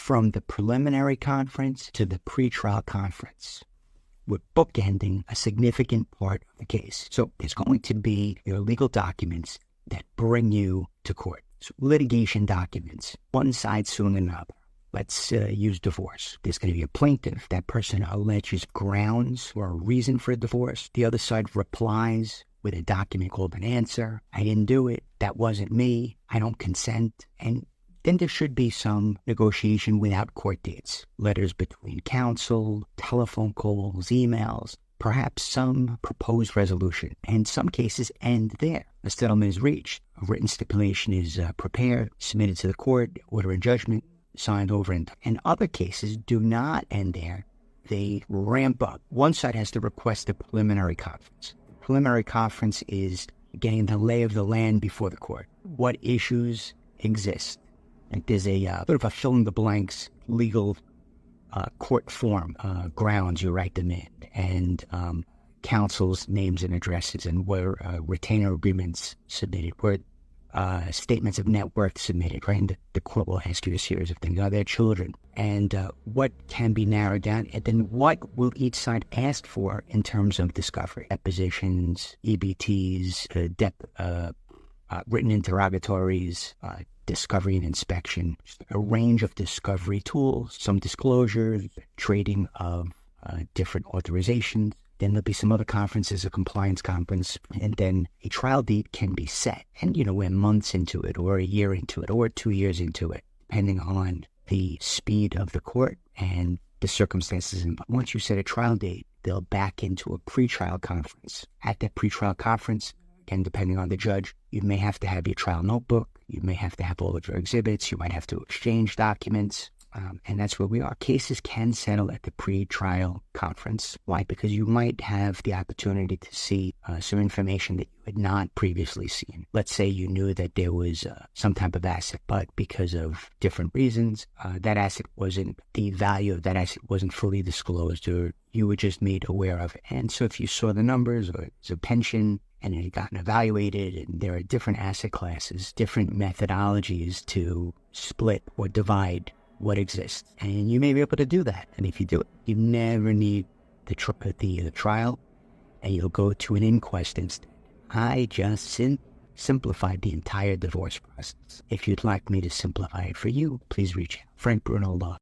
from the preliminary conference to the pretrial conference. We're bookending a significant part of the case. So there's going to be your legal documents that bring you to court. So litigation documents, one side suing another. Let's use divorce. There's going to be a plaintiff. That person alleges grounds or a reason for a divorce. The other side replies with a document called an answer. I didn't do it. That wasn't me. I don't consent. And then there should be some negotiation without court dates. Letters between counsel, telephone calls, emails, perhaps some proposed resolution. And some cases end there. A settlement is reached. A written stipulation is prepared, submitted to the court, order in judgment, signed over. And other cases do not end there. They ramp up. One side has to request a preliminary conference. The preliminary conference is getting the lay of the land before the court. What issues exist? Like there's a sort of a fill-in-the-blanks legal court form, grounds, you write them in, and counsel's names and addresses, and where retainer agreements submitted, where statements of net worth submitted, right? And the court will ask you a series of things. Are there children? And what can be narrowed down? And then what will each side ask for in terms of discovery? Depositions, EBTs, written interrogatories, discovery and inspection, a range of discovery tools, some disclosures, trading of different authorizations. Then there'll be some other conferences, a compliance conference, and then a trial date can be set. And, we're months into it, or a year into it, or 2 years into it, depending on the speed of the court and the circumstances. And once you set a trial date, they'll back into a pretrial conference. At that pretrial conference, again, depending on the judge, you may have to have your trial notebook. You may have to have all of your exhibits. You might have to exchange documents. And that's where we are. Cases can settle at the pre-trial conference. Why? Because you might have the opportunity to see some information that you had not previously seen. Let's say you knew that there was some type of asset, but because of different reasons, the value of that asset wasn't fully disclosed, or you were just made aware of it. And so if you saw the numbers, or it's a pension, and it had gotten evaluated, and there are different asset classes, different methodologies to split or divide what exists. And you may be able to do that. And if you do it, you never need the trial, and you'll go to an inquest instead. I just simplified the entire divorce process. If you'd like me to simplify it for you, please reach out. Frank Bruno Law.